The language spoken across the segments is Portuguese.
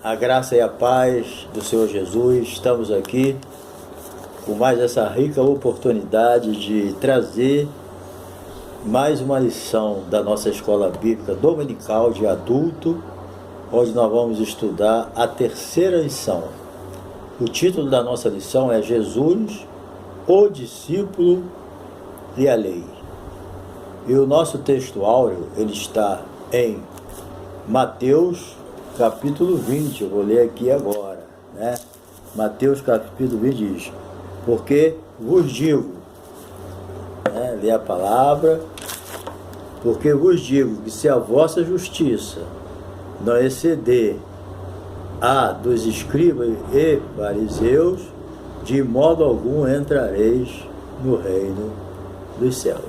A graça e a paz do Senhor Jesus, estamos aqui com mais essa rica oportunidade de trazer mais uma lição da nossa escola bíblica dominical de adulto, onde nós vamos estudar a terceira lição. O título da nossa lição é Jesus, o discípulo e a lei. E o nosso texto áureo, ele está em Mateus capítulo 20, eu vou ler aqui agora, né? Mateus capítulo 20 diz: porque vos digo, né? Lê a palavra, porque vos digo que se a vossa justiça não exceder a dos escribas e fariseus, de modo algum entrareis no reino dos céus.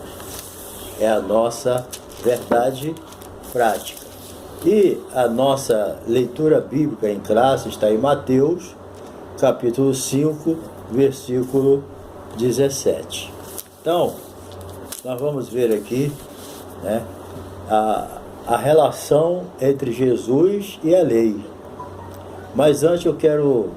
É a nossa verdade prática. E a nossa leitura bíblica em classe está em Mateus, capítulo 5, versículo 17. Então, nós vamos ver aqui, né, a relação entre Jesus e a lei. Mas antes eu quero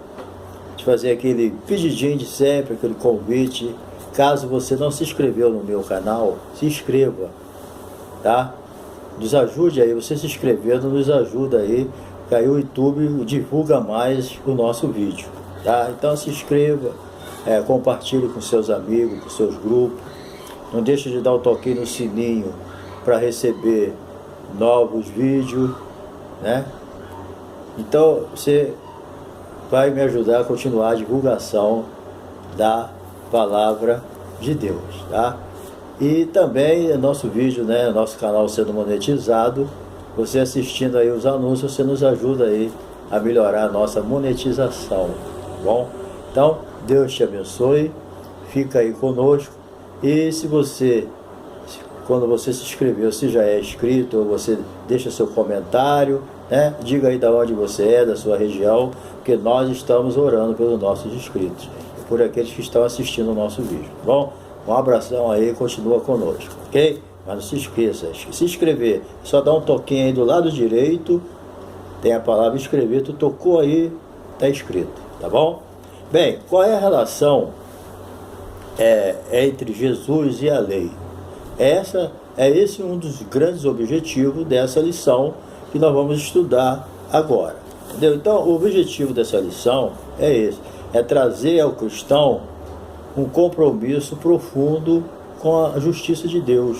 te fazer aquele pedidinho de sempre, aquele convite. Caso você não se inscreveu no meu canal, se inscreva, tá? Nos ajude aí, você se inscrevendo nos ajuda aí, que aí o YouTube divulga mais o nosso vídeo, tá? Então se inscreva, compartilhe com seus amigos, com seus grupos, não deixe de dar o toquinho no sininho para receber novos vídeos, né? Então você vai me ajudar a continuar a divulgação da palavra de Deus, tá? E também nosso vídeo, né, nosso canal sendo monetizado, você assistindo aí os anúncios, você nos ajuda aí a melhorar a nossa monetização, tá bom? Então, Deus te abençoe, fica aí conosco. E se você, quando você se inscreveu, se já é inscrito, ou você deixa seu comentário, né, diga aí da onde você é, da sua região, porque nós estamos orando pelos nossos inscritos, por aqueles que estão assistindo o nosso vídeo, tá bom? Um abração aí, continua conosco, ok? Mas não se esqueça, se inscrever, só dá um toquinho aí do lado direito, tem a palavra inscrever, tu tocou aí, tá inscrito, tá bom? Bem, qual é a relação entre Jesus e a lei? Esse um dos grandes objetivos dessa lição que nós vamos estudar agora, entendeu? Então, o objetivo dessa lição é esse, é trazer ao cristão um compromisso profundo com a justiça de Deus.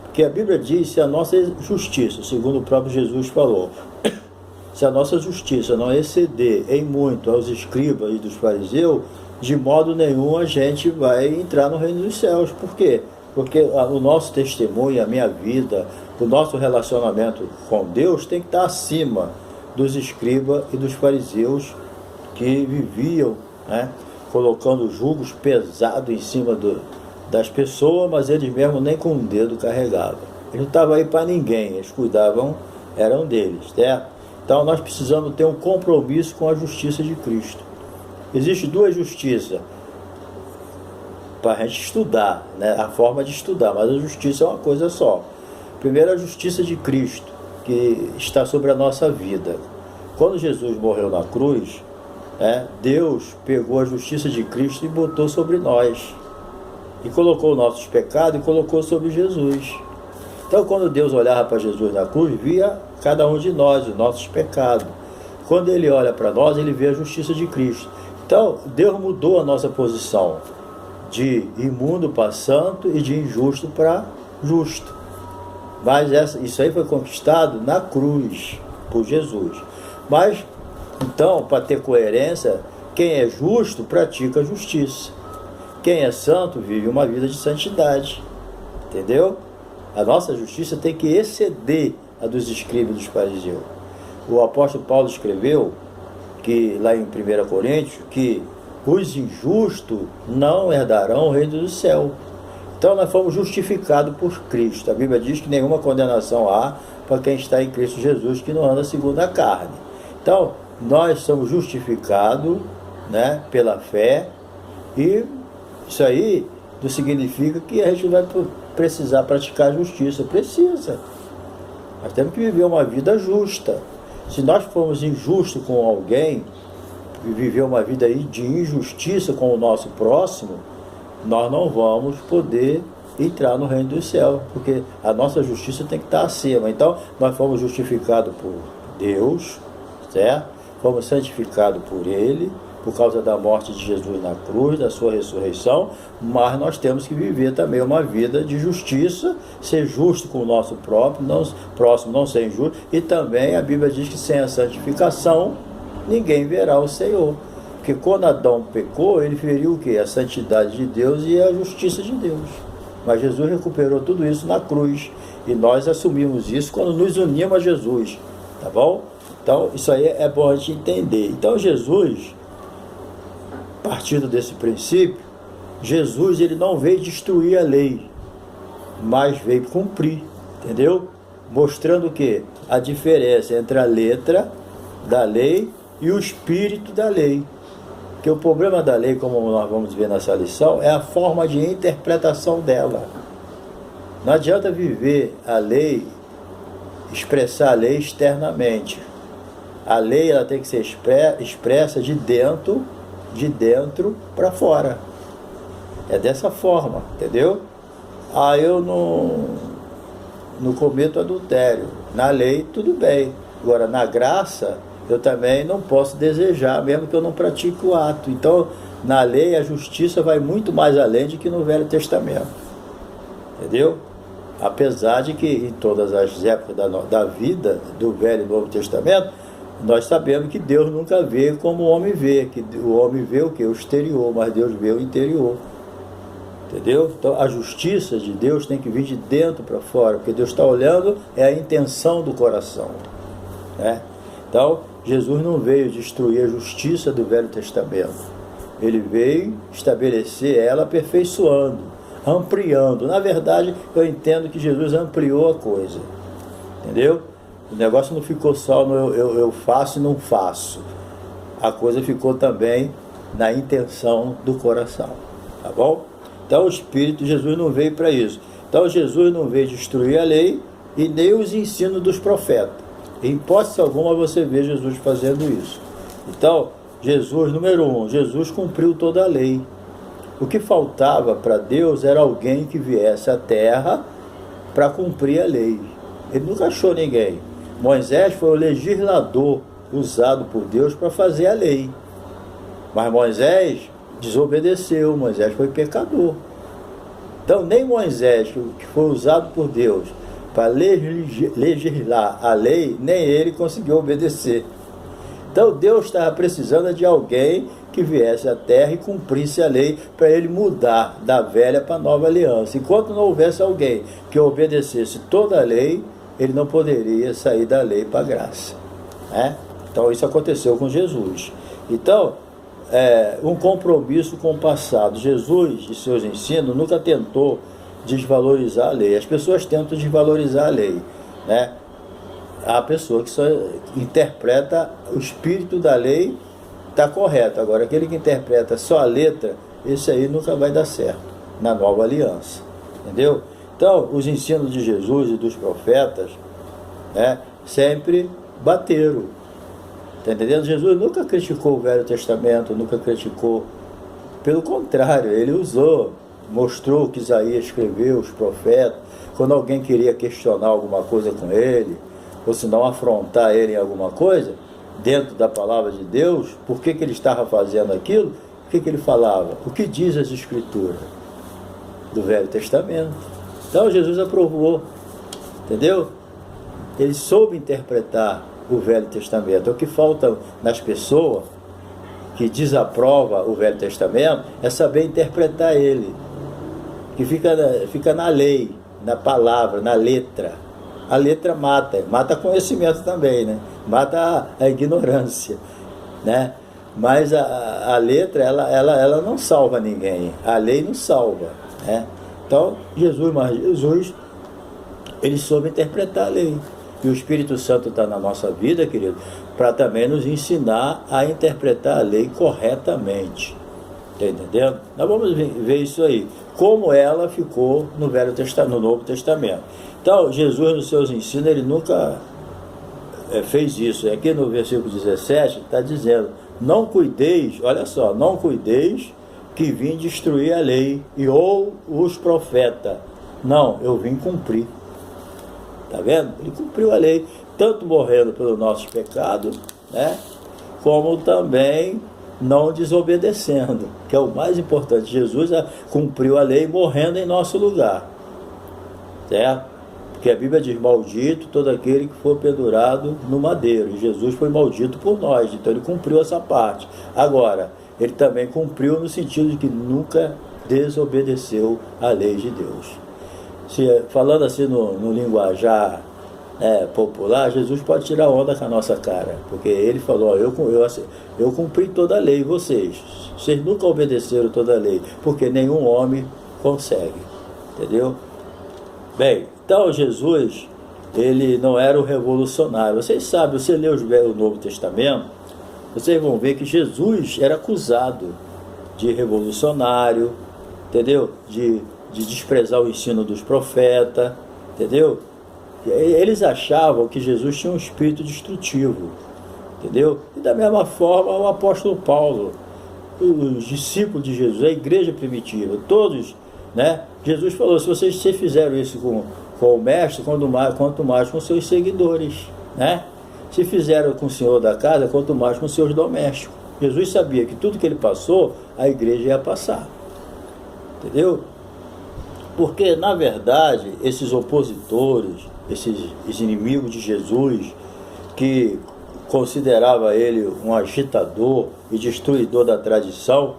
Porque a Bíblia diz, se a nossa justiça, segundo o próprio Jesus falou, se a nossa justiça não exceder em muito aos escribas e dos fariseus, de modo nenhum a gente vai entrar no reino dos céus. Por quê? Porque o nosso testemunho, a minha vida, o nosso relacionamento com Deus tem que estar acima dos escribas e dos fariseus que viviam, né, colocando julgos pesados em cima das pessoas, mas eles mesmos nem com um dedo carregavam. Eles não estavam aí para ninguém, eles cuidavam, eram deles, certo? Então nós precisamos ter um compromisso com a justiça de Cristo. Existem duas justiças para a gente estudar, né? A forma de estudar, mas a justiça é uma coisa só. Primeiro, a justiça de Cristo, que está sobre a nossa vida. Quando Jesus morreu na cruz, Deus pegou a justiça de Cristo e botou sobre nós, e colocou nossos pecados e colocou sobre Jesus. Então, quando Deus olhava para Jesus na cruz, via cada um de nós, os nossos pecados. Quando Ele olha para nós, Ele vê a justiça de Cristo. Então, Deus mudou a nossa posição de imundo para santo e de injusto para justo. Mas isso aí foi conquistado na cruz por Jesus. Mas, então, para ter coerência, quem é justo pratica a justiça. Quem é santo vive uma vida de santidade. Entendeu? A nossa justiça tem que exceder a dos escribas e dos fariseus. O apóstolo Paulo escreveu, que lá em 1 Coríntios, que os injustos não herdarão o reino do céu. Então nós fomos justificados por Cristo. A Bíblia diz que nenhuma condenação há para quem está em Cristo Jesus, que não anda segundo a carne. Então, nós somos justificados, né, pela fé, e isso aí não significa que a gente vai precisar praticar a justiça. Precisa. Nós temos que viver uma vida justa. Se nós formos injustos com alguém e viver uma vida de injustiça com o nosso próximo, nós não vamos poder entrar no reino dos céus, porque a nossa justiça tem que estar acima. Então, nós fomos justificados por Deus, certo? Fomos santificados por Ele, por causa da morte de Jesus na cruz, da sua ressurreição, mas nós temos que viver também uma vida de justiça, ser justo com o nosso próximo, não ser injusto, e também a Bíblia diz que sem a santificação, ninguém verá o Senhor. Porque quando Adão pecou, ele feriu o quê? A santidade de Deus e a justiça de Deus. Mas Jesus recuperou tudo isso na cruz. E nós assumimos isso quando nos unimos a Jesus. Tá bom? Então, isso aí é bom a gente entender. Então, Jesus, partindo desse princípio, Jesus ele não veio destruir a lei, mas veio cumprir. Entendeu? Mostrando o quê? A diferença entre a letra da lei e o espírito da lei. Porque o problema da lei, como nós vamos ver nessa lição, é a forma de interpretação dela. Não adianta viver a lei, expressar a lei externamente. A lei ela tem que ser expressa de dentro para fora. É dessa forma, entendeu? Eu não cometo adultério. Na lei, tudo bem. Agora, na graça, eu também não posso desejar, mesmo que eu não pratique o ato. Então, na lei, a justiça vai muito mais além do que no Velho Testamento. Entendeu? Apesar de que em todas as épocas da vida do Velho e Novo Testamento, nós sabemos que Deus nunca vê como o homem vê, que o homem vê o quê? O exterior, mas Deus vê o interior. Entendeu? Então, a justiça de Deus tem que vir de dentro para fora, porque Deus está olhando é a intenção do coração, né? Então, Jesus não veio destruir a justiça do Velho Testamento. Ele veio estabelecer ela aperfeiçoando, ampliando. Na verdade, eu entendo que Jesus ampliou a coisa. Entendeu? O negócio não ficou só no eu faço e não faço. A coisa ficou também na intenção do coração. Tá bom? Então, o Espírito de Jesus não veio para isso. Então, Jesus não veio destruir a lei e nem os ensinos dos profetas. Em hipótese alguma você vê Jesus fazendo isso. Então, Jesus, número 1, Jesus cumpriu toda a lei. O que faltava para Deus era alguém que viesse à terra para cumprir a lei. Ele nunca achou ninguém. Moisés foi o legislador usado por Deus para fazer a lei. Mas Moisés desobedeceu, Moisés foi pecador. Então, nem Moisés, que foi usado por Deus para legislar a lei, nem ele conseguiu obedecer. Então Deus estava precisando de alguém que viesse à terra e cumprisse a lei para ele mudar da velha para a nova aliança. Enquanto não houvesse alguém que obedecesse toda a lei, ele não poderia sair da lei para a graça, né? Então isso aconteceu com Jesus. Então, um compromisso com o passado. Jesus e seus ensinos nunca tentou desvalorizar a lei. As pessoas tentam desvalorizar a lei, né? A pessoa que só interpreta o espírito da lei está correto. Agora, aquele que interpreta só a letra, esse aí nunca vai dar certo na nova aliança. Entendeu? Então, os ensinos de Jesus e dos profetas, né, sempre bateram. Está entendendo? Jesus nunca criticou o Velho Testamento, nunca criticou. Pelo contrário, ele usou, mostrou o que Isaías escreveu, os profetas. Quando alguém queria questionar alguma coisa com ele, ou se não afrontar ele em alguma coisa, dentro da palavra de Deus, por que ele estava fazendo aquilo, o que ele falava? O que diz as Escrituras do Velho Testamento? Então Jesus aprovou, entendeu? Ele soube interpretar o Velho Testamento. O que falta nas pessoas que desaprova o Velho Testamento é saber interpretar ele, que fica na lei, na palavra, na letra. A letra mata conhecimento também, né? Mata a ignorância, né? Mas a letra, ela não salva ninguém, a lei não salva, né? Então, Jesus, ele soube interpretar a lei. E o Espírito Santo está na nossa vida, querido, para também nos ensinar a interpretar a lei corretamente. Está entendendo? Nós vamos ver isso aí, como ela ficou no Novo Testamento. Então, Jesus, nos seus ensinos, ele nunca fez isso. Aqui no versículo 17 está dizendo: não cuideis, olha só, não cuideis que vim destruir a lei ou os profetas. Não, eu vim cumprir. Está vendo? Ele cumpriu a lei, tanto morrendo pelos nossos pecados, né, como também não desobedecendo, que é o mais importante. Jesus cumpriu a lei morrendo em nosso lugar, certo? Porque a Bíblia diz: maldito todo aquele que for pendurado no madeiro. E Jesus foi maldito por nós, então ele cumpriu essa parte. Agora, ele também cumpriu no sentido de que nunca desobedeceu a lei de Deus. Falando assim no linguajar popular, Jesus pode tirar onda com a nossa cara, porque ele falou: eu cumpri toda a lei, vocês nunca obedeceram toda a lei, porque nenhum homem consegue, entendeu? Bem, então Jesus, ele não era um revolucionário. Vocês sabem, você lê o Novo Testamento, vocês vão ver que Jesus era acusado de revolucionário, entendeu? De desprezar o ensino dos profetas, entendeu? Eles achavam que Jesus tinha um espírito destrutivo, entendeu? E da mesma forma o apóstolo Paulo, os discípulos de Jesus, a igreja primitiva, todos, né? Jesus falou: se vocês fizeram isso com o mestre, quanto mais com seus seguidores, né? Se fizeram com o senhor da casa, quanto mais com seus domésticos. Jesus sabia que tudo que ele passou, a igreja ia passar, entendeu? Porque, na verdade, esses opositores, esses inimigos de Jesus, que considerava ele um agitador e destruidor da tradição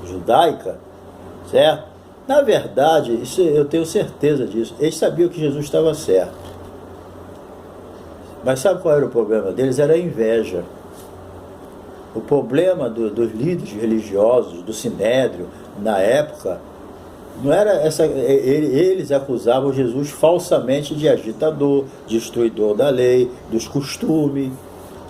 judaica, certo? Na verdade, isso eu tenho certeza disso, eles sabiam que Jesus estava certo. Mas sabe qual era o problema deles? Era a inveja. O problema dos líderes religiosos, do Sinédrio, na época, não era essa. Eles acusavam Jesus falsamente de agitador, destruidor da lei, dos costumes,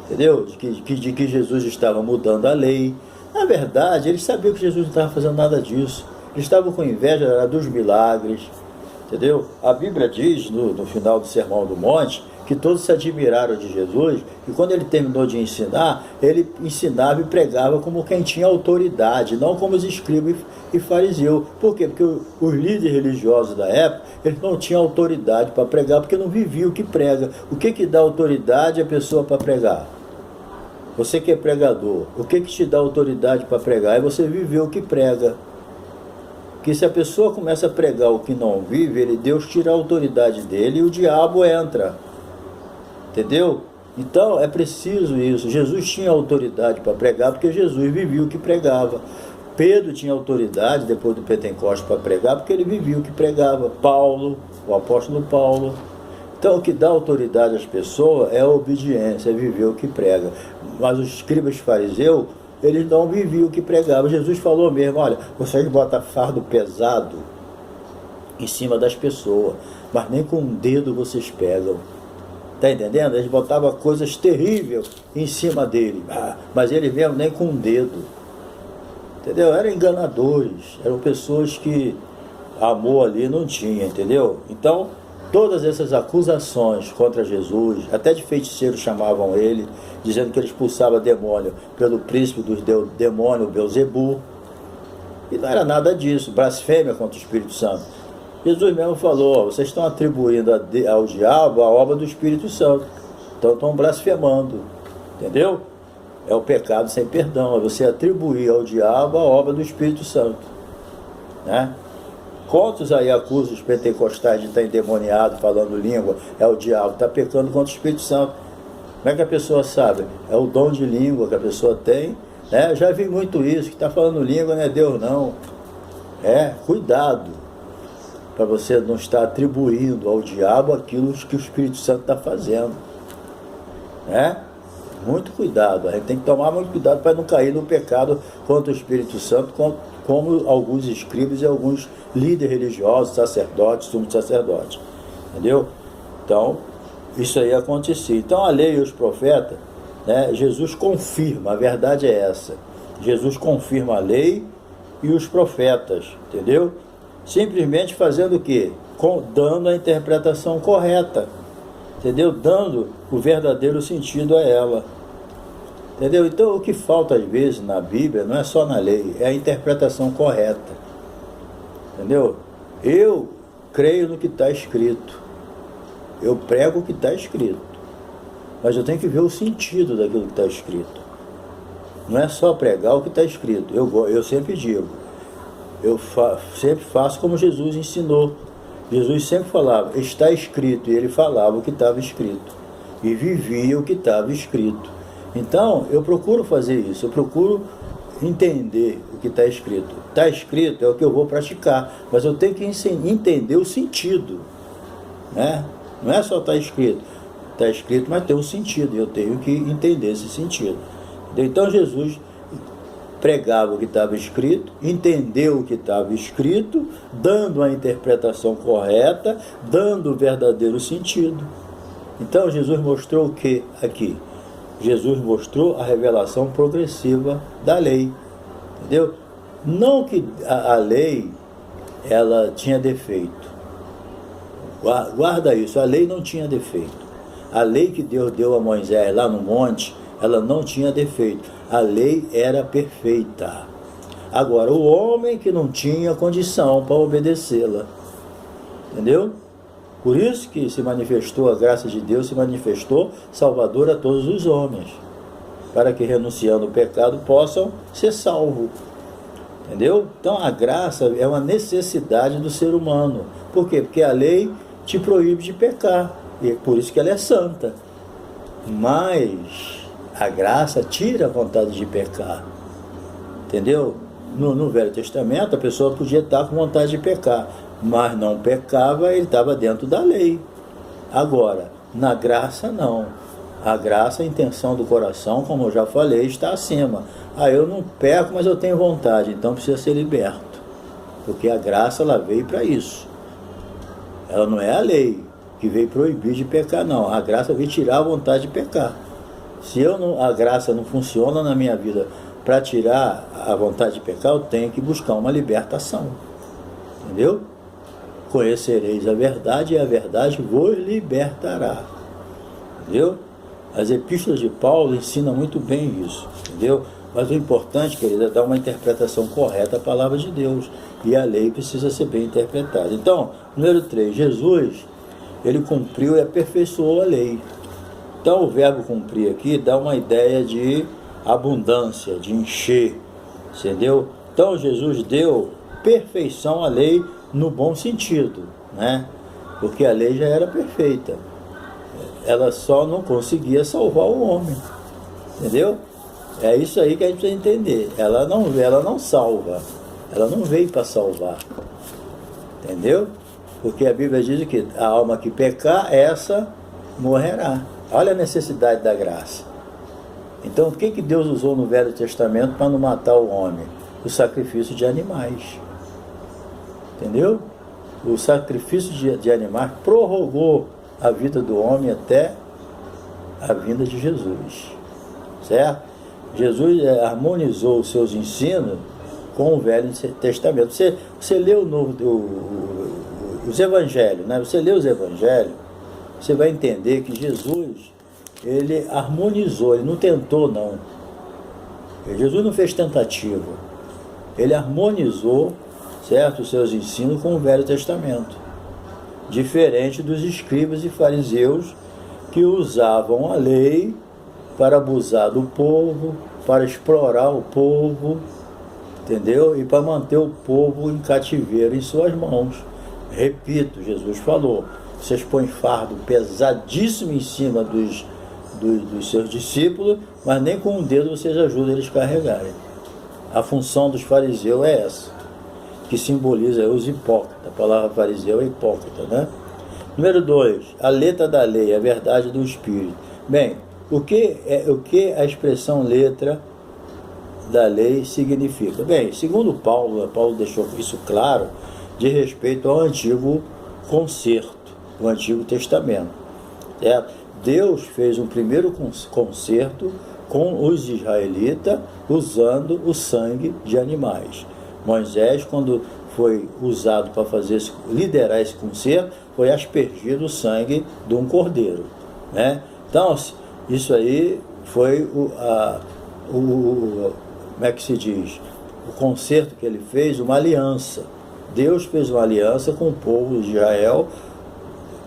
entendeu? De que Jesus estava mudando a lei. Na verdade, eles sabiam que Jesus não estava fazendo nada disso. Eles estavam com inveja dos milagres, entendeu? A Bíblia diz, no final do Sermão do Monte, que todos se admiraram de Jesus, e quando ele terminou de ensinar, ele ensinava e pregava como quem tinha autoridade, não como os escribas e fariseus. Por quê? Porque os líderes religiosos da época, eles não tinham autoridade para pregar, porque não viviam o que prega. O que dá autoridade à pessoa para pregar? Você que é pregador, o que te dá autoridade para pregar? É você viver o que prega. Porque se a pessoa começa a pregar o que não vive, Deus tira a autoridade dele e o diabo entra. Entendeu? Então é preciso isso. Jesus tinha autoridade para pregar, porque Jesus vivia o que pregava. Pedro tinha autoridade depois do Pentecostes para pregar, porque ele vivia o que pregava. Paulo, o apóstolo Paulo. Então o que dá autoridade às pessoas é a obediência, é viver o que prega. Mas os escribas fariseus, eles não viviam o que pregavam. Jesus falou mesmo: olha, vocês botam fardo pesado em cima das pessoas, mas nem com um dedo vocês pegam. Está entendendo? Eles botavam coisas terríveis em cima dele, mas ele mesmo nem com um dedo. Entendeu? Eram enganadores, eram pessoas que amor ali não tinha, entendeu? Então, todas essas acusações contra Jesus, até de feiticeiros chamavam ele, dizendo que ele expulsava demônio pelo príncipe dos demônios, Belzebu, e não era nada disso, blasfêmia contra o Espírito Santo. Jesus mesmo falou: vocês estão atribuindo ao diabo a obra do Espírito Santo, então estão blasfemando, entendeu? É o pecado sem perdão, é você atribuir ao diabo a obra do Espírito Santo, né? Quantos aí acusam os pentecostais de estar endemoniado, falando língua? É o diabo, está pecando contra o Espírito Santo. Como é que a pessoa sabe? É o dom de língua que a pessoa tem, né? Eu já vi muito isso, que está falando língua não é Deus não. Cuidado, para você não estar atribuindo ao diabo aquilo que o Espírito Santo está fazendo, né? Muito cuidado, a gente tem que tomar muito cuidado para não cair no pecado contra o Espírito Santo, como alguns escribas e alguns líderes religiosos, sacerdotes, sumos sacerdotes, entendeu? Então, isso aí acontecia. Então, a lei e os profetas, né, Jesus confirma, a verdade é essa, Jesus confirma a lei e os profetas, entendeu? Simplesmente fazendo o quê? Dando a interpretação correta, entendeu? Dando o verdadeiro sentido a ela. Entendeu? Então, o que falta às vezes na Bíblia não é só na lei, é a interpretação correta. Entendeu? Eu creio no que está escrito. Eu prego o que está escrito. Mas eu tenho que ver o sentido daquilo que está escrito. Não é só pregar o que está escrito. Eu sempre digo, sempre faço como Jesus ensinou. Jesus sempre falava, está escrito, e ele falava o que estava escrito. E vivia o que estava escrito. Então, eu procuro fazer isso, eu procuro entender o que está escrito. Está escrito é o que eu vou praticar, mas eu tenho que entender o sentido, né? Não é só está escrito, mas tem um sentido, e eu tenho que entender esse sentido. Então, Jesus pregava o que estava escrito, entendeu o que estava escrito, dando a interpretação correta, dando o verdadeiro sentido. Então, Jesus mostrou o que aqui? Jesus mostrou a revelação progressiva da lei, entendeu? Não que a lei, ela tinha defeito. Guarda isso, a lei não tinha defeito. A lei que Deus deu a Moisés lá no monte, ela não tinha defeito. A lei era perfeita. Agora, o homem que não tinha condição para obedecê-la, entendeu? Por isso que se manifestou a graça de Deus, se manifestou Salvador a todos os homens, para que renunciando ao pecado possam ser salvos. Entendeu? Então a graça é uma necessidade do ser humano. Por quê? Porque a lei te proíbe de pecar, e é por isso que ela é santa. Mas a graça tira a vontade de pecar. Entendeu? No Velho Testamento a pessoa podia estar com vontade de pecar, mas não pecava, ele estava dentro da lei. Agora, na graça não. A graça, a intenção do coração, como eu já falei, está acima. Eu não peco, mas eu tenho vontade, então precisa ser liberto. Porque a graça, ela veio para isso. Ela não é a lei que veio proibir de pecar, não. A graça veio tirar a vontade de pecar. Se a graça não funciona na minha vida para tirar a vontade de pecar, eu tenho que buscar uma libertação. Entendeu? Conhecereis a verdade, e a verdade vos libertará. Entendeu? As epístolas de Paulo ensinam muito bem isso, entendeu? Mas o importante, querido, é dar uma interpretação correta à palavra de Deus. E a lei precisa ser bem interpretada. Então, número 3, Jesus, ele cumpriu e aperfeiçoou a lei. Então, o verbo cumprir aqui dá uma ideia de abundância, de encher, entendeu? Então, Jesus deu perfeição à lei no bom sentido, né? Porque a lei já era perfeita. Ela só não conseguia salvar o homem, entendeu? É isso aí que a gente precisa entender. Ela não salva, ela não veio para salvar, entendeu? Porque a Bíblia diz que a alma que pecar, essa morrerá. Olha a necessidade da graça. Então, o que Deus usou no Velho Testamento para não matar o homem? O sacrifício de animais. Entendeu? O sacrifício de animais prorrogou a vida do homem até a vinda de Jesus. Certo? Jesus harmonizou os seus ensinos com o Velho Testamento. Você lê os evangelhos, né? Você lê os evangelhos, você vai entender que Jesus, ele harmonizou, ele não tentou, não. Jesus não fez tentativa. Ele harmonizou, certo, os seus ensinos com o Velho Testamento. Diferente dos escribas e fariseus que usavam a lei para abusar do povo, para explorar o povo, entendeu? E para manter o povo em cativeiro em suas mãos. Repito, Jesus falou, vocês põem fardo pesadíssimo em cima dos seus discípulos, mas nem com um dedo vocês ajudam eles a carregarem. A função dos fariseus é essa, que simboliza os hipócritas. A palavra fariseu é hipócrita, né? Número 2, a letra da lei, a verdade do Espírito. Bem, o que a expressão letra da lei significa? Bem, segundo Paulo deixou isso claro, de respeito ao antigo concerto, o Antigo Testamento. Certo? Deus fez um primeiro concerto com os israelitas usando o sangue de animais. Moisés, quando foi usado para liderar esse concerto, foi aspergido o sangue de um cordeiro. né? Então, isso aí foi como é que se diz? O concerto que ele fez, uma aliança. Deus fez uma aliança com o povo de Israel,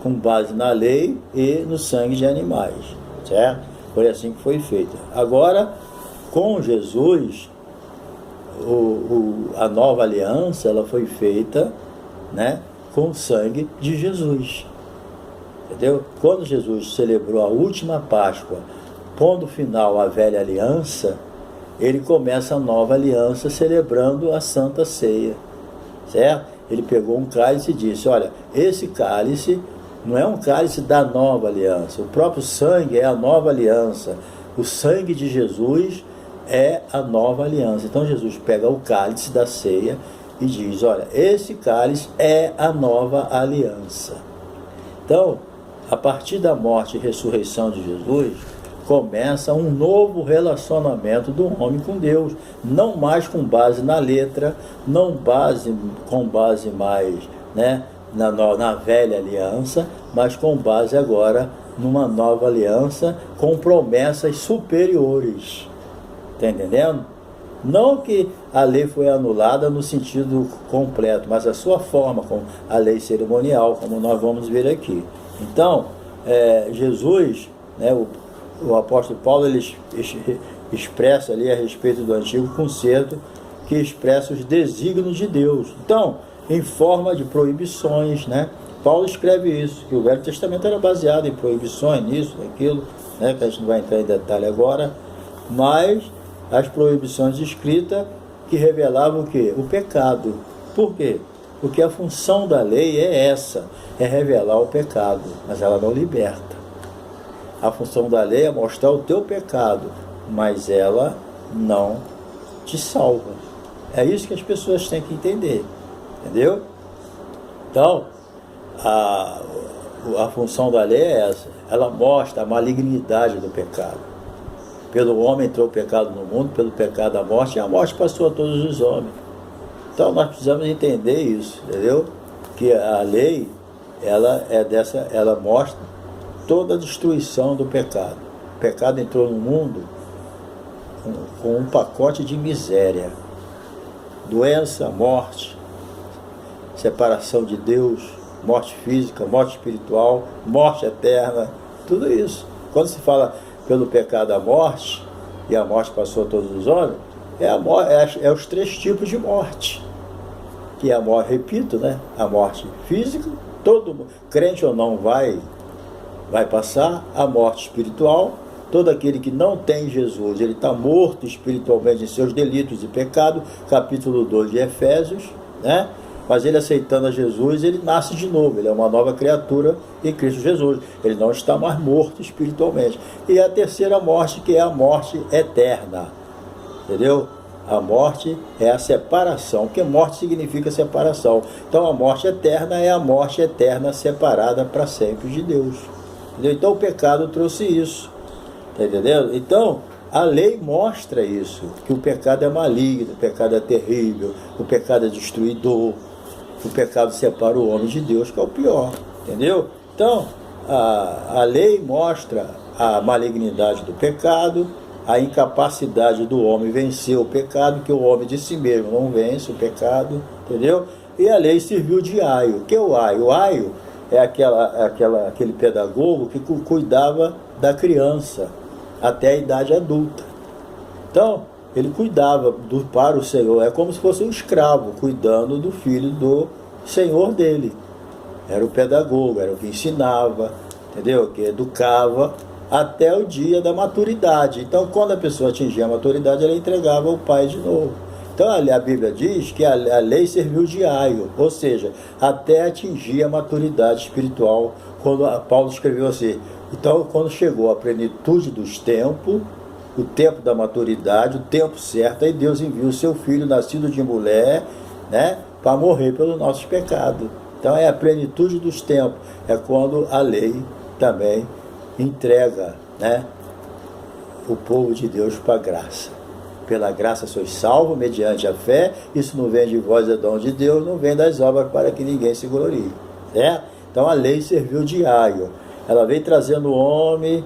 com base na lei e no sangue de animais, certo? Foi assim que foi feita. Agora, com Jesus, a nova aliança, ela foi feita, né, com o sangue de Jesus. Entendeu? Quando Jesus celebrou a última Páscoa, pondo final à velha aliança, ele começa a nova aliança celebrando a Santa Ceia, certo? Ele pegou um cálice e disse, olha, esse cálice não é um cálice da nova aliança, o próprio sangue é a nova aliança, o sangue de Jesus é a nova aliança. Então Jesus pega o cálice da ceia e diz, olha, esse cálice é a nova aliança. Então, a partir da morte e ressurreição de Jesus, começa um novo relacionamento do homem com Deus, não mais com base na letra, não com base mais, né, na velha aliança, mas com base agora numa nova aliança com promessas superiores. Está entendendo? Não que a lei foi anulada no sentido completo, mas a sua forma, com a lei cerimonial, como nós vamos ver aqui. Então, Jesus, né, o apóstolo Paulo, ele expressa ali a respeito do antigo concerto, que expressa os desígnios de Deus. Então, em forma de proibições, né? Paulo escreve isso, que o Velho Testamento era baseado em proibições, nisso, naquilo, né? Que a gente não vai entrar em detalhe agora, mas as proibições escritas que revelavam o quê? O pecado. Por quê? Porque a função da lei é essa, é revelar o pecado, mas ela não liberta. A função da lei é mostrar o teu pecado, mas ela não te salva. É isso que as pessoas têm que entender, entendeu? Então, a função da lei é essa, ela mostra a malignidade do pecado. Pelo homem entrou o pecado no mundo, pelo pecado a morte, e a morte passou a todos os homens. Então nós precisamos entender isso, entendeu? Que a lei, ela mostra toda a destruição do pecado. O pecado entrou no mundo com um pacote de miséria, doença, morte, separação de Deus, morte física, morte espiritual, morte eterna, tudo isso. Quando se fala pelo pecado a morte, e a morte passou a todos os homens, é os três tipos de morte. Que é a morte, repito, né? A morte física, todo crente ou não vai passar. A morte espiritual, todo aquele que não tem Jesus, ele está morto espiritualmente em seus delitos e pecados, capítulo 2 de Efésios, né? Mas ele aceitando a Jesus, ele nasce de novo, ele é uma nova criatura em Cristo Jesus, ele não está mais morto espiritualmente. E a terceira morte, que é a morte eterna, entendeu? A morte é a separação, porque morte significa separação. Então a morte eterna é a morte eterna separada para sempre de Deus, entendeu? Então o pecado trouxe isso, tá entendendo? Então a lei mostra isso, que o pecado é maligno, o pecado é terrível, o pecado é destruidor, o pecado separa o homem de Deus, que é o pior, entendeu? Então a lei mostra a malignidade do pecado, a incapacidade do homem vencer o pecado, que o homem de si mesmo não vence o pecado, entendeu? E a lei serviu de aio. O que é o aio? O aio é aquele pedagogo que cuidava da criança até a idade adulta. Então, ele cuidava para o Senhor, é como se fosse um escravo cuidando do filho do Senhor dele. Era o pedagogo, era o que ensinava, entendeu? Que educava até o dia da maturidade. Então, quando a pessoa atingia a maturidade, ela entregava ao pai de novo. Então, a Bíblia diz que a lei serviu de aio, ou seja, até atingir a maturidade espiritual, quando Paulo escreveu assim. Então, quando chegou a plenitude dos tempos, o tempo da maturidade, o tempo certo, aí Deus enviou o seu filho, nascido de mulher, né, para morrer pelos nossos pecados. Então, é a plenitude dos tempos, é quando a lei também entrega, né, o povo de Deus para a graça. Pela graça sois salvos, mediante a fé. Isso não vem de vós, é dom de Deus, não vem das obras para que ninguém se glorie, certo? Então a lei serviu de aio. Ela vem trazendo o homem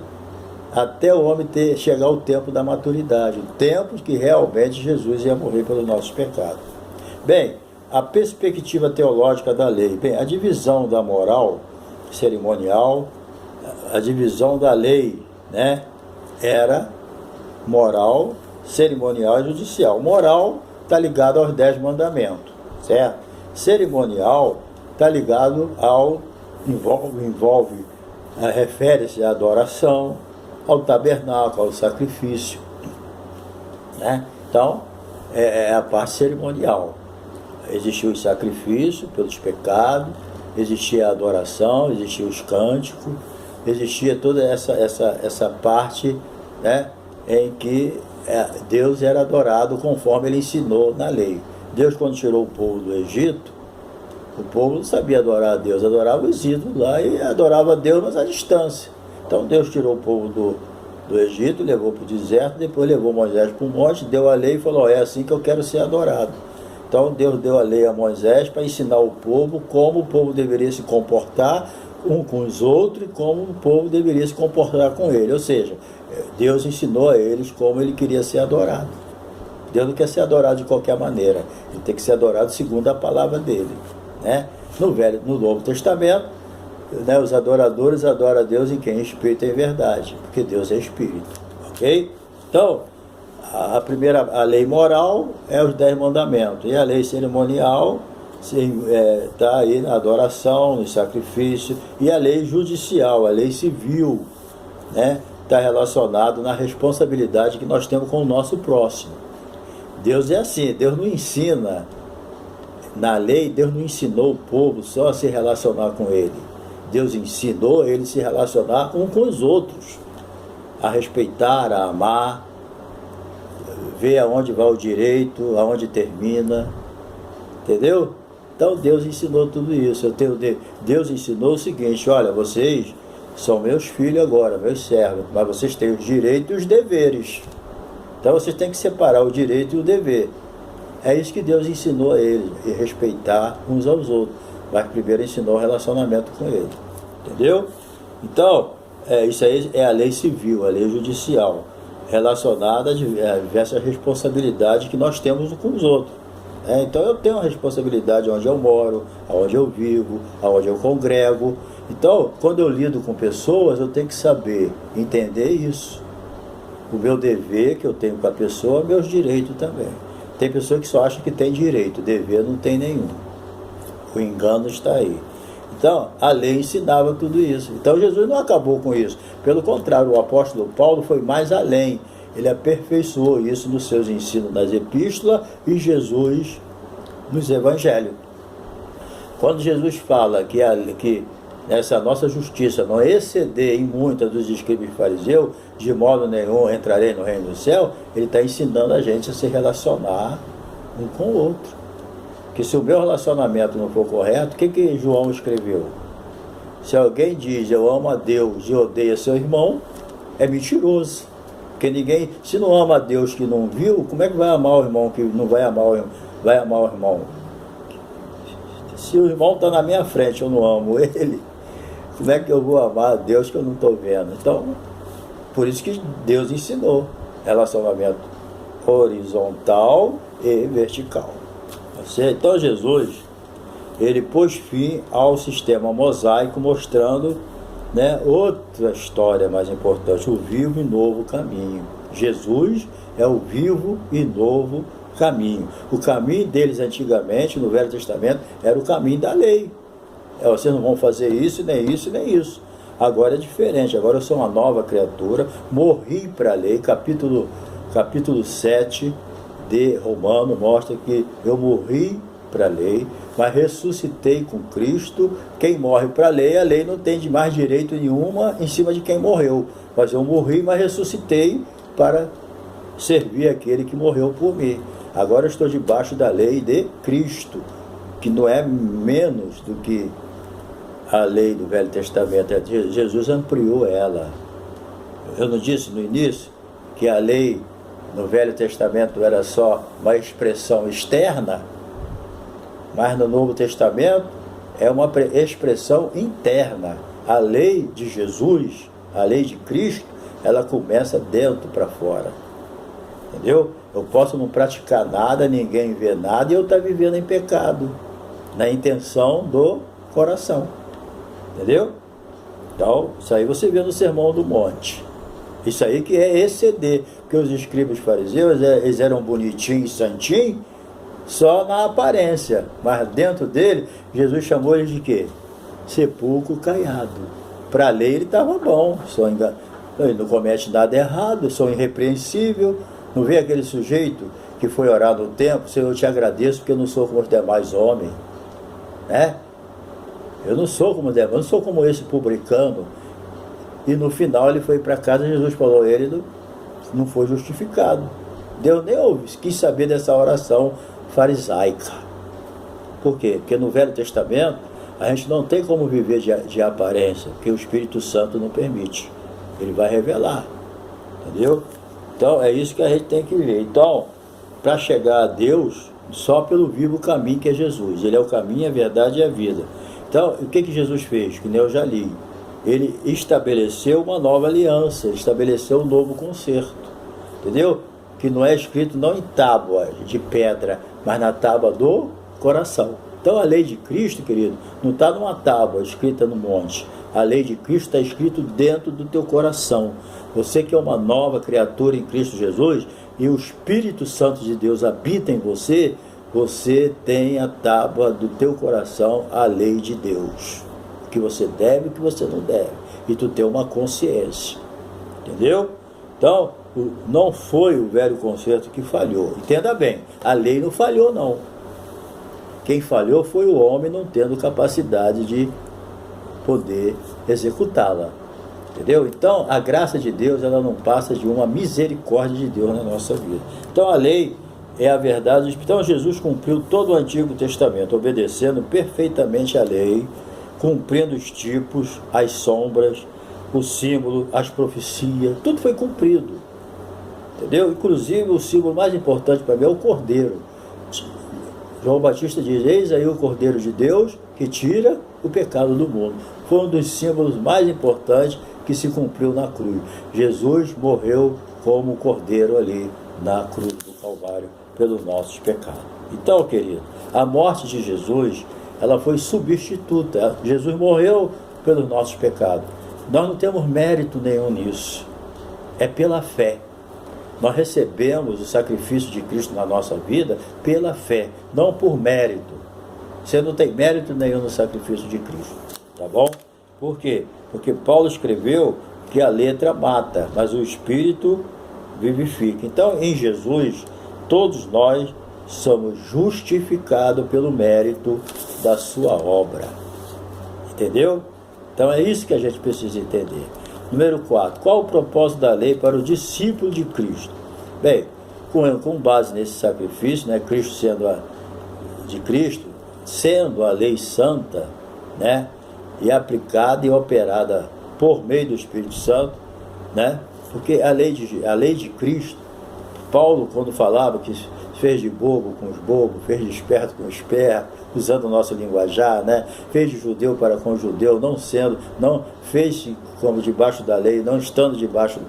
até o homem chegar ao tempo da maturidade, o tempo que realmente Jesus ia morrer pelos nossos pecados. Bem, a perspectiva teológica da lei. Bem, a divisão da moral cerimonial, a divisão da lei, né, era moral, cerimonial e judicial. Moral está ligado aos 10 mandamentos, certo? Cerimonial está ligado refere-se à adoração, ao tabernáculo, ao sacrifício, né? Então, é a parte cerimonial. Existia o sacrifício pelos pecados, existia a adoração, existia os cânticos, existia toda essa parte, né, em que Deus era adorado conforme ele ensinou na lei. Deus, quando tirou o povo do Egito, o povo não sabia adorar a Deus, adorava os ídolos lá e adorava a Deus, mas à distância. Então Deus tirou o povo do Egito, levou para o deserto, depois levou Moisés para o monte, deu a lei e falou: é assim que eu quero ser adorado. Então Deus deu a lei a Moisés para ensinar o povo como o povo deveria se comportar um com os outros e como o povo deveria se comportar com ele. Ou seja, Deus ensinou a eles como ele queria ser adorado. Deus não quer ser adorado de qualquer maneira, ele tem que ser adorado segundo a palavra dele, né? No Novo Testamento, né, os adoradores adoram a Deus em quem espírito é verdade, porque Deus é espírito, ok? Então, a lei moral é os 10 mandamentos, e a lei cerimonial está aí na adoração, no sacrifício, e a lei judicial, a lei civil, né, está relacionado na responsabilidade que nós temos com o nosso próximo. Deus é assim, Deus não ensina, na lei, Deus não ensinou o povo só a se relacionar com ele. Deus ensinou ele a se relacionar um com os outros, a respeitar, a amar, ver aonde vai o direito, aonde termina, entendeu? Então Deus ensinou tudo isso. Deus ensinou o seguinte: olha, vocês são meus filhos agora, meus servos, mas vocês têm os direitos e os deveres. Então vocês têm que separar o direito e o dever. É isso que Deus ensinou a eles, e respeitar uns aos outros. Mas primeiro ensinou o relacionamento com ele. Entendeu? Então, isso aí é a lei civil, a lei judicial, relacionada a diversas responsabilidades que nós temos uns com os outros. Então eu tenho uma responsabilidade onde eu moro, aonde eu vivo, aonde eu congrego. Então, quando eu lido com pessoas, eu tenho que saber entender isso. O meu dever que eu tenho com a pessoa, meus direitos também. Tem pessoa que só acha que tem direito, dever não tem nenhum. O engano está aí. Então, a lei ensinava tudo isso. Então, Jesus não acabou com isso. Pelo contrário, o apóstolo Paulo foi mais além. Ele aperfeiçoou isso nos seus ensinos nas epístolas e Jesus nos evangelhos. Quando Jesus fala que essa nossa justiça não exceder em muitas dos escribas e fariseus, de modo nenhum entrarei no reino do céu, ele está ensinando a gente a se relacionar um com o outro. Que se o meu relacionamento não for correto, o que João escreveu? Se alguém diz eu amo a Deus e odeia seu irmão, é mentiroso. Porque ninguém, se não ama a Deus que não viu, como é que vai amar o irmão que não vai amar o irmão? Se o irmão está na minha frente, eu não amo ele, como é que eu vou amar a Deus que eu não estou vendo? Então, por isso que Deus ensinou relacionamento horizontal e vertical. Então Jesus, ele pôs fim ao sistema mosaico, mostrando, né, outra história mais importante, o vivo e novo caminho. Jesus é o vivo e novo caminho. O caminho deles antigamente, no Velho Testamento, era o caminho da lei. Vocês não vão fazer isso, nem isso, nem isso. Agora é diferente, agora eu sou uma nova criatura, morri para a lei. Capítulo 7 de Romano mostra que eu morri para a lei, mas ressuscitei com Cristo. Quem morre para a lei não tem de mais direito nenhuma em cima de quem morreu. Mas eu morri, mas ressuscitei para servir aquele que morreu por mim. Agora eu estou debaixo da lei de Cristo, que não é menos do que a lei do Velho Testamento. Jesus ampliou ela. Eu não disse no início que a lei no Velho Testamento era só uma expressão externa, mas no Novo Testamento é uma expressão interna. A lei de Jesus, a lei de Cristo, ela começa dentro para fora. Entendeu? Eu posso não praticar nada, ninguém vê nada, e eu estar vivendo em pecado, na intenção do coração. Entendeu? Então, isso aí você vê no Sermão do Monte. Isso aí que é exceder. Porque os escribas fariseus, eles eram bonitinhos, santinhos, só na aparência. Mas dentro dele, Jesus chamou eles de quê? Sepulcro caiado. Para a lei ele estava bom. Ele não comete nada errado, sou irrepreensível. Não vê aquele sujeito que foi orar no templo? Senhor, eu te agradeço porque eu não sou como os demais homens. Né? Eu não sou como os demais, eu não sou como esse publicano. E no final ele foi para casa, Jesus falou, ele não foi justificado. Deus nem quis saber dessa oração farisaica. Por quê? Porque no Velho Testamento a gente não tem como viver de aparência, porque o Espírito Santo não permite. Ele vai revelar. Entendeu? Então é isso que a gente tem que ver. Então, para chegar a Deus, só pelo vivo caminho que é Jesus. Ele é o caminho, a verdade e a vida. Então, o que Jesus fez? Que nem eu já li. Ele estabeleceu uma nova aliança, estabeleceu um novo concerto. Entendeu? Que não é escrito não em tábua de pedra, mas na tábua do coração. Então a lei de Cristo, querido, não está numa tábua escrita no monte. A lei de Cristo está escrito dentro do teu coração. Você que é uma nova criatura em Cristo Jesus e o Espírito Santo de Deus habita em você, você tem a tábua do teu coração, a lei de Deus. O que você deve e o que você não deve. E tu tem uma consciência. Entendeu? Então, não foi o velho concerto que falhou. Entenda bem, a lei não falhou não. Quem falhou foi o homem não tendo capacidade de poder executá-la. Entendeu? Então, a graça de Deus, ela não passa de uma misericórdia de Deus na nossa vida. Então, a lei é a verdade. Então, Jesus cumpriu todo o Antigo Testamento, obedecendo perfeitamente a lei, cumprindo os tipos, as sombras, o símbolo, as profecias, tudo foi cumprido. Entendeu? Inclusive, o símbolo mais importante para mim é o Cordeiro. João Batista diz, eis aí o Cordeiro de Deus que tira o pecado do mundo. Foi um dos símbolos mais importantes que se cumpriu na cruz. Jesus morreu como Cordeiro ali na cruz do Calvário pelos nossos pecados. Então, querido, a morte de Jesus, ela foi substituta. Jesus morreu pelos nossos pecados. Nós não temos mérito nenhum nisso. É pela fé. Nós recebemos o sacrifício de Cristo na nossa vida pela fé, não por mérito. Você não tem mérito nenhum no sacrifício de Cristo, tá bom? Por quê? Porque Paulo escreveu que a letra mata, mas o Espírito vivifica. Então, em Jesus, todos nós somos justificados pelo mérito da sua obra. Entendeu? Então, é isso que a gente precisa entender. Número 4. Qual o propósito da lei para o discípulo de Cristo? Bem, com base nesse sacrifício, né, Cristo sendo a lei santa, né, e aplicada e operada por meio do Espírito Santo, né, porque a lei de Cristo, Paulo, quando falava que fez de bobo com os bobos, fez de esperto com os espertos, usando o nosso linguajar, né? Fez de judeu para com judeu, não fez como debaixo da lei, não estando debaixo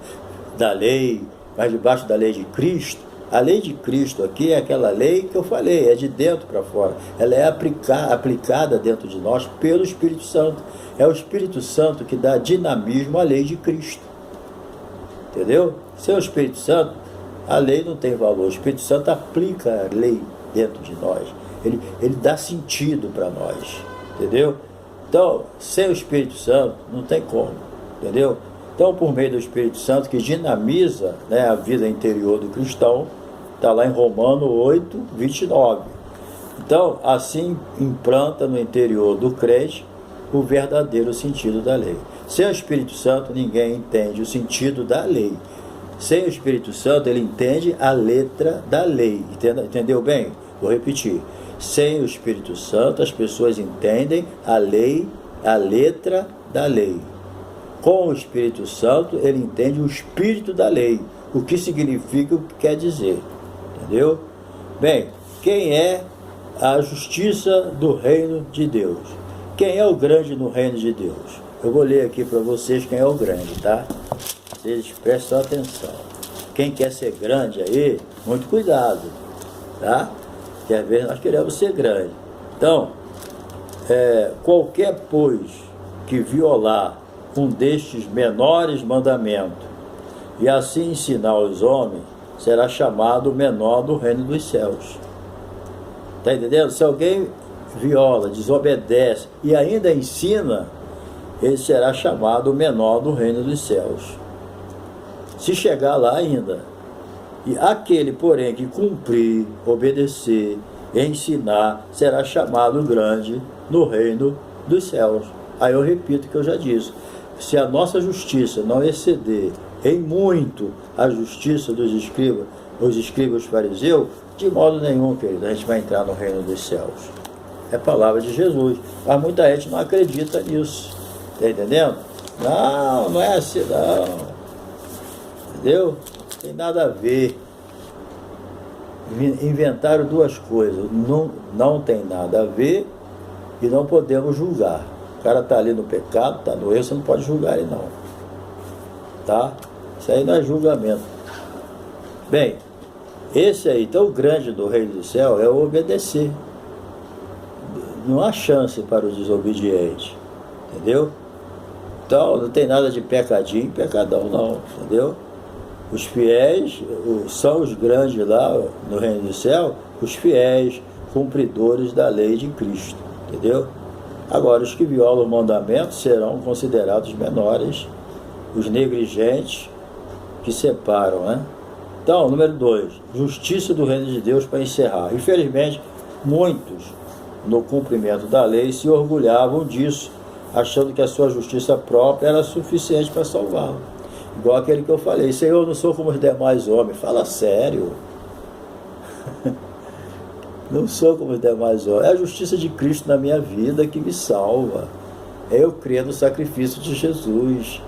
da lei, mas debaixo da lei de Cristo. A lei de Cristo aqui é aquela lei que eu falei, é de dentro para fora. Ela é aplicada dentro de nós pelo Espírito Santo. É o Espírito Santo que dá dinamismo à lei de Cristo. Entendeu? Sem o Espírito Santo, a lei não tem valor. O Espírito Santo aplica a lei dentro de nós. Ele dá sentido para nós. Entendeu? Então, sem o Espírito Santo, não tem como. Entendeu? Então, por meio do Espírito Santo, que dinamiza, né, a vida interior do cristão, está lá em Romanos 8, 29. Então, assim implanta no interior do crente o verdadeiro sentido da lei. Sem o Espírito Santo, ninguém entende o sentido da lei. Sem o Espírito Santo, ele entende a letra da lei. Entendeu bem? Vou repetir. Sem o Espírito Santo, as pessoas entendem a lei, a letra da lei. Com o Espírito Santo, ele entende o espírito da lei, o que significa, o que quer dizer. Entendeu? Bem, quem é a justiça do reino de Deus? Quem é o grande no reino de Deus? Eu vou ler aqui para vocês quem é o grande, tá? Vocês prestem atenção. Quem quer ser grande aí, muito cuidado, tá? Quer ver, nós queremos ser grande. Então, qualquer, pois, que violar um destes menores mandamentos e assim ensinar aos homens, será chamado o menor do reino dos céus. Está entendendo? Se alguém viola, desobedece e ainda ensina, ele será chamado o menor do reino dos céus. Se chegar lá ainda. E aquele, porém, que cumprir, obedecer, ensinar, será chamado grande no reino dos céus. Aí eu repito o que eu já disse. Se a nossa justiça não exceder em muito a justiça dos escribas, os escribas fariseus, de modo nenhum, querido, a gente vai entrar no reino dos céus. É a palavra de Jesus. Mas muita gente não acredita nisso. Está entendendo? Não, não é assim não. Entendeu? Não tem nada a ver. Inventaram duas coisas. Não tem nada a ver e não podemos julgar. O cara está ali no pecado, está no erro, você não pode julgar ele não. Tá? Isso aí não é julgamento. Bem, esse aí, tão grande do reino do céu, é o obedecer. Não há chance para o desobediente. Entendeu? Então, não tem nada de pecadinho, pecadão não. Entendeu? Os fiéis são os grandes lá no reino do céu, os fiéis, cumpridores da lei de Cristo. Entendeu? Agora, os que violam o mandamento serão considerados menores, os negligentes que separam, né? Então, número 2, justiça do reino de Deus para encerrar. Infelizmente, muitos, no cumprimento da lei, se orgulhavam disso, achando que a sua justiça própria era suficiente para salvá-lo. Igual aquele que eu falei, Senhor, eu não sou como os demais homens. Fala sério. Não sou como os demais homens. É a justiça de Cristo na minha vida que me salva. É eu crer no sacrifício de Jesus.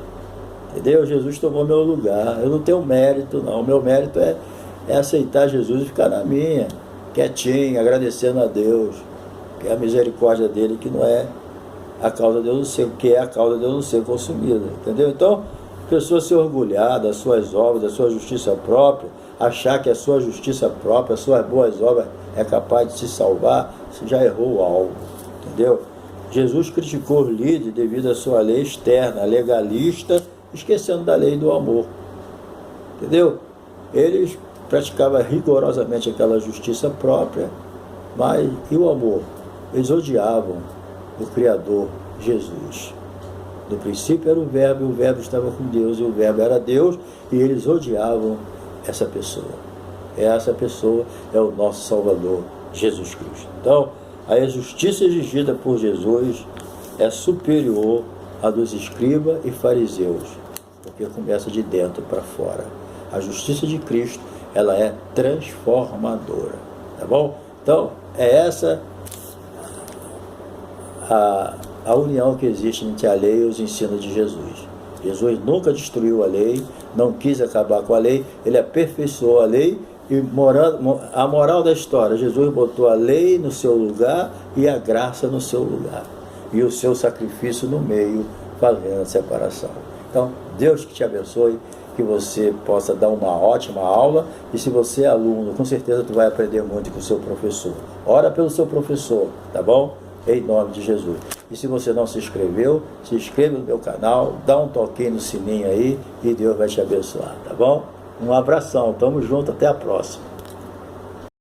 Entendeu? Jesus tomou meu lugar. Eu não tenho mérito, não. O meu mérito é aceitar Jesus e ficar na minha, quietinho, agradecendo a Deus, que é a misericórdia dele, que não é a causa de eu não ser, que é a causa de eu não ser consumida. Entendeu? Então, a pessoa se orgulhar das suas obras, da sua justiça própria, achar que a sua justiça própria, as suas boas obras é capaz de se salvar, você já errou algo. Entendeu? Jesus criticou os líderes devido à sua lei externa, legalista, esquecendo da lei do amor. Entendeu? Eles praticavam rigorosamente aquela justiça própria, mas e o amor? Eles odiavam o Criador, Jesus. No princípio era o Verbo, e o Verbo estava com Deus, e o Verbo era Deus, e eles odiavam essa pessoa. Essa pessoa é o nosso Salvador, Jesus Cristo. Então, a justiça exigida por Jesus é superior à dos escribas e fariseus, porque começa de dentro para fora. A justiça de Cristo, ela é transformadora, tá bom? Então, é essa a união que existe entre a lei e os ensinos de Jesus. Jesus nunca destruiu a lei, não quis acabar com a lei, ele aperfeiçoou a lei, e a moral da história, Jesus botou a lei no seu lugar e a graça no seu lugar, e o seu sacrifício no meio, fazendo a separação. Então, Deus que te abençoe, que você possa dar uma ótima aula, e se você é aluno, com certeza tu vai aprender muito com o seu professor. Ora pelo seu professor, tá bom? Em nome de Jesus. E se você não se inscreveu, se inscreva no meu canal, dá um toquinho no sininho aí, e Deus vai te abençoar, tá bom? Um abração, tamo junto, até a próxima.